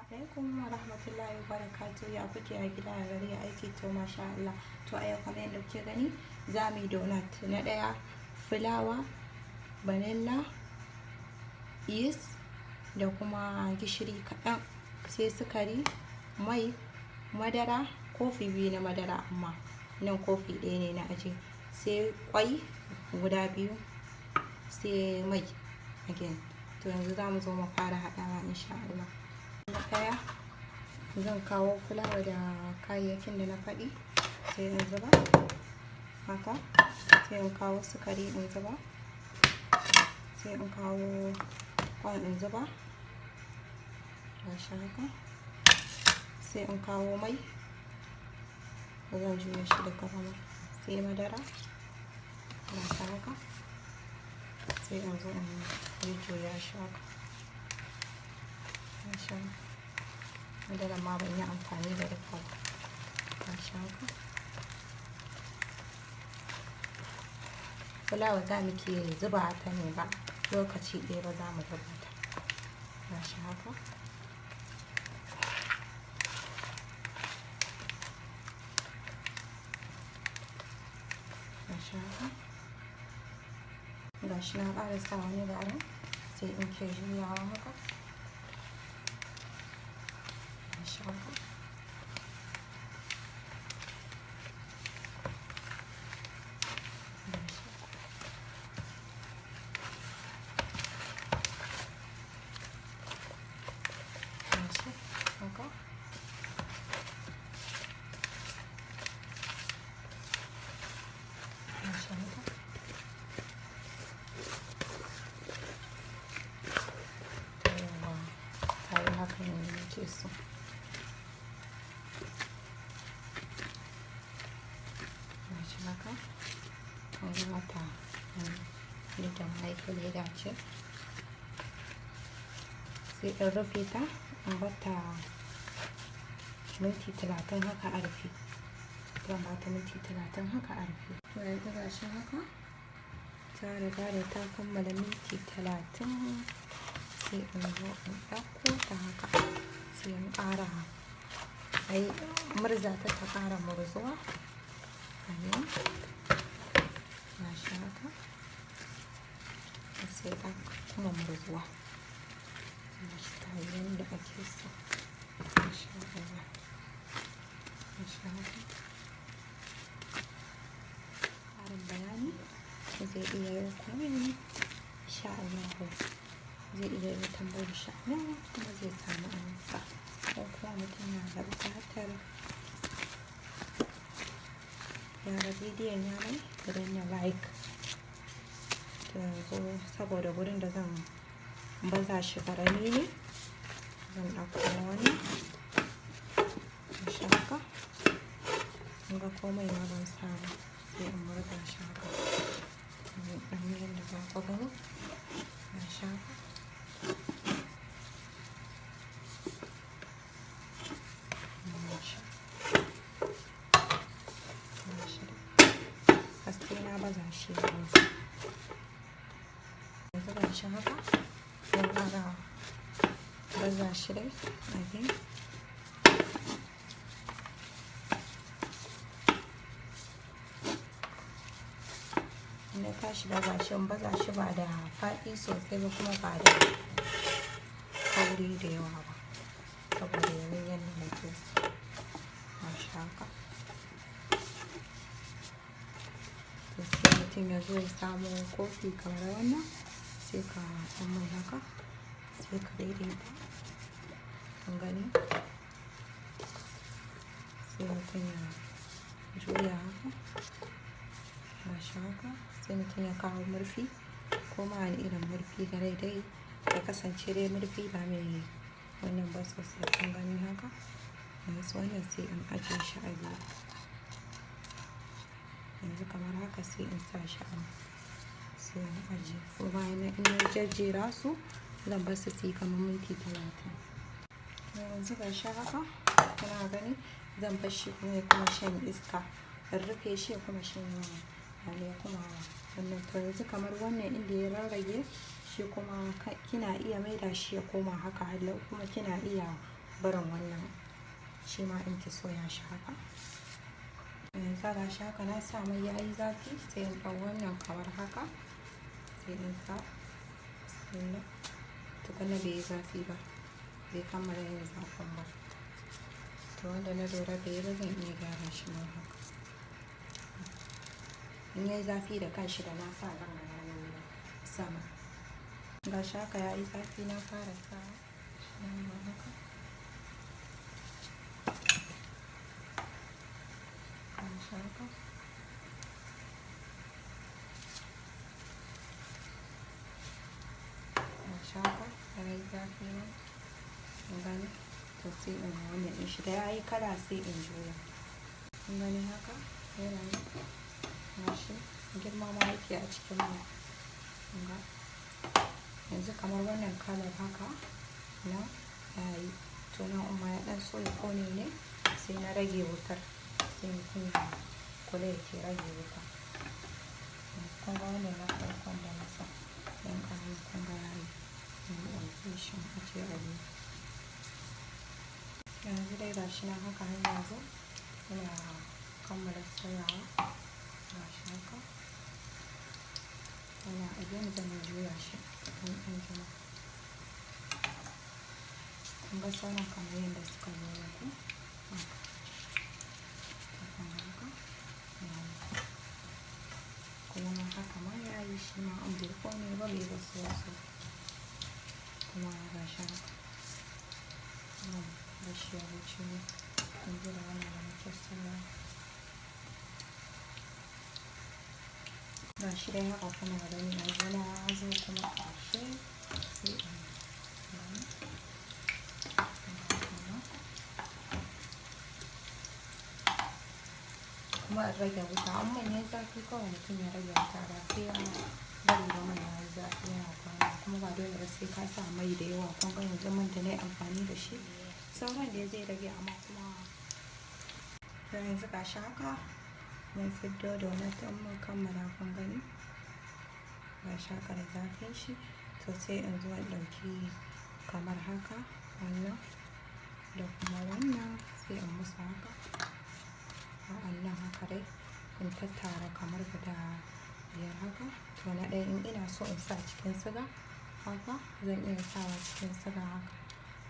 alaikum wa rahmatullahi wa barakatuh. Ya kuke a gida a gari aiki to masha Allah. To a yau kamar yadda kuke gani za mu yi donut. Na ɗaya fulawa, vanilla, yeast da kuma gishiri kaɗan, sai sukari, mai, madara, kofi biyu na madara amma nan kofi ɗaya ne na aje, sai kwai guda biyu, sai mai again. To yanzu za mu zo mu fara haɗawa insha Allah. Na ɗaya zan kawo fulawa da kayayyakin da na faɗi sai in zuba haka, sai in kawo sukari in zuba, sai in kawo kwan in zuba gashi haka, sai in kawo mai zan juya shi da kafa, sai madara gashi haka, sai in zo in juya shi haka. Madaran ma ban yi amfani da duka ba gashi haka. Fulawa za mu ke zuba ta ne ba lokaci ɗaya ba, za mu zuba ta gashi haka. Gashi na ƙara sa wani garin sai in ke juyawa haka gashi haka. Haka ne nake so. Gashi haka an yi mata da mahaifin leda ce, sai in rufe ta in bata minti 30 haka a rufe. Zan bata minti 30 haka a rufe. To yanzu gashi haka ta riga da ta kammala minti 30, sai in zo in ɗauko ta haka, sai in ƙara murza ta ƙara murzuwa gashi haka, sai ta kuma murzuwa gashi ta yi yadda ake so gashi haka. Ƙarin bayani zai iya yi kuma insha Allah, zai iya yi tambayar insha Allah kuma zai samu amsa. Ko kuma mutum na da buƙatar gyara bidiyon ya mai idan ya like. To yanzu saboda wurin da zan baza shi ƙarami ne, zan ɗauko wani gashi haka. Kun ga komai ma ban sa ba, sai in murza shi haka ɗan yadda za ku gani gashi haka. Haske na baza shi yanzu gashi haka, zan ƙara baza shi dai again. Na tashi baza shi, in baza shi ba da faɗi sosai ba kuma ba da kauri da yawa ba, saboda yanayin yadda nake so gashi haka. Sai mutum ya zo ya samu kofi kamar wannan, sai ka ɗan mai haka, sai ka daidaita kun gani, sai mutum ya juya haka gashi haka, sai mutum ya kawo murfi ko ma wani irin murfi da dai ya kasance dai murfi ba mai wannan ba sosai kun gani haka. Yanzu wannan sai in ajiye shi a biyu yanzu kamar haka, sai in sa shi a sai in ajiye. Ko bayan in na jejjera su zan bar su yi kamar minti 30. Yanzu gashi haka kuna gani, zan bar shi kuma shan iska, in rufe shi kuma shan ya kuma wannan. To yanzu kamar wannan inda ya rarrage shi kuma kina iya maida shi ya koma haka hallau, kuma kina iya barin wannan shi ma in ki soya shi haka. Yanzu ga shi haka na sa mai yayi zafi, sai in ɗau wannan kamar haka sai in sa bismillah. Tukunna bai yi zafi ba, bai kammala yin zafin ba. To wanda na lura bai yi ba zan iya gyara shi ma haka. In yayi zafi da kanshi da na sa zan gano sama. Ga shi haka yayi zafi na fara sa shi ma haka. Ga shi haka. Ga shi haka yayi zafi na. Gani to sai in wannan ɗin shi da yayi kala sai in juya. Gani haka yana yi. Gashi girma ma yake a cikin mai. Yanzu kamar wannan kalar haka na yayi. To nan umma ya ɗan so ya ƙone ne sai na rage wutar, sai in kunna kula yake rage wuta. Kun ga wannan na farkon da na sa ɗan ƙaramin kun ga yayi. In ɗauke shi a ce a biyu. Yanzu dai gashi nan haka har yanzu ina kammala soyawa. Gashi haka. Ina again zan juya shi ɗan anjima. Kun ga sauran kamar yadda suka zo muku. Haka. Haka. Kuma haka ma yayi shi ma an bai ƙone ba bai ba sosai. Kuma gashi haka. Gashi ya wuce ne. Kun ji da wannan da nake soyawa. Gashi dai haka kuna gani yanzu na zo kuma ƙarshe sai in kuma in rage wuta. Amma in yayi zafi kawai mutum ya rage wuta ba sai ya bari ba mai yayi zafi yana kwana. Kuma ba dole ba sai ka sa mai da yawa. Kun ga yanzu man da na yi amfani da shi sauran da zai rage amma kuma yanzu gashi haka mun fiddo donut ɗin mun kammala kun gani. Gashi haka da zafin shi. To sai in zo in ɗauki kamar haka wannan da kuma wannan sai in musu haka. Wa'annan haka dai in tattara kamar guda 5 haka. To na ɗaya in ina so in sa cikin siga haka zan iya sawa cikin siga haka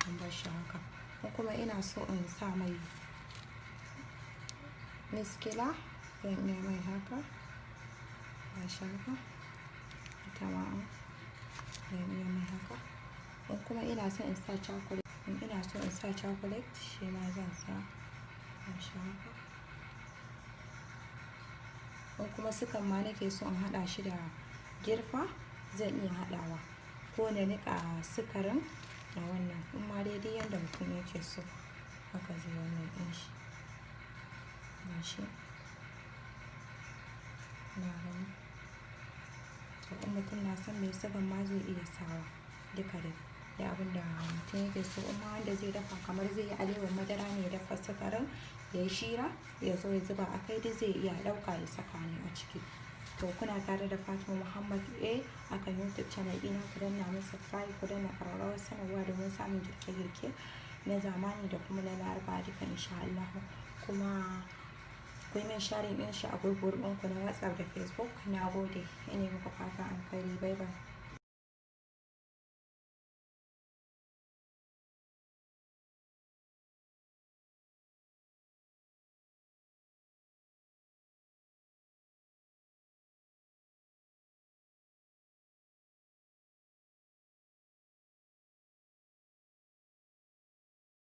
in bar shi haka. Ko kuma ina so in sa mai miskila zan iya mai haka. Gashi haka. Ita ma zan iya mai haka. In kuma ina so in sa chocolate, shi ma zan sa. Gashi haka. In kuma sukan ma nake so in haɗa shi da girfa zan iya haɗawa. Ko na niƙa sukarin da wannan. In ma daidai yanda mutum yake so haka zai wannan ɗin shi. Gashi. Na gani. To in mutum na son mai sigan ma zai iya sawa duka dai. Da abin da mutum yake so. In ma wanda zai dafa kamar zai yi alewar madara ne ya dafa sukarin yayi shira ya zo ya zuba a kai duk zai iya ɗauka ya saka ne a ciki. To kuna tare da Fatima Muhammad A akan YouTube channel ɗina. Ku danna mun subscribe, ku danna ƙararrawar sanarwa domin samun girke-girke na zamani da kuma na Larabawa duka insha Allah. Kuma ku yi min sharing ɗin shi a group ɗinku na WhatsApp da Facebook. Na gode. Ina muku fatan alkhairi. Bye bye.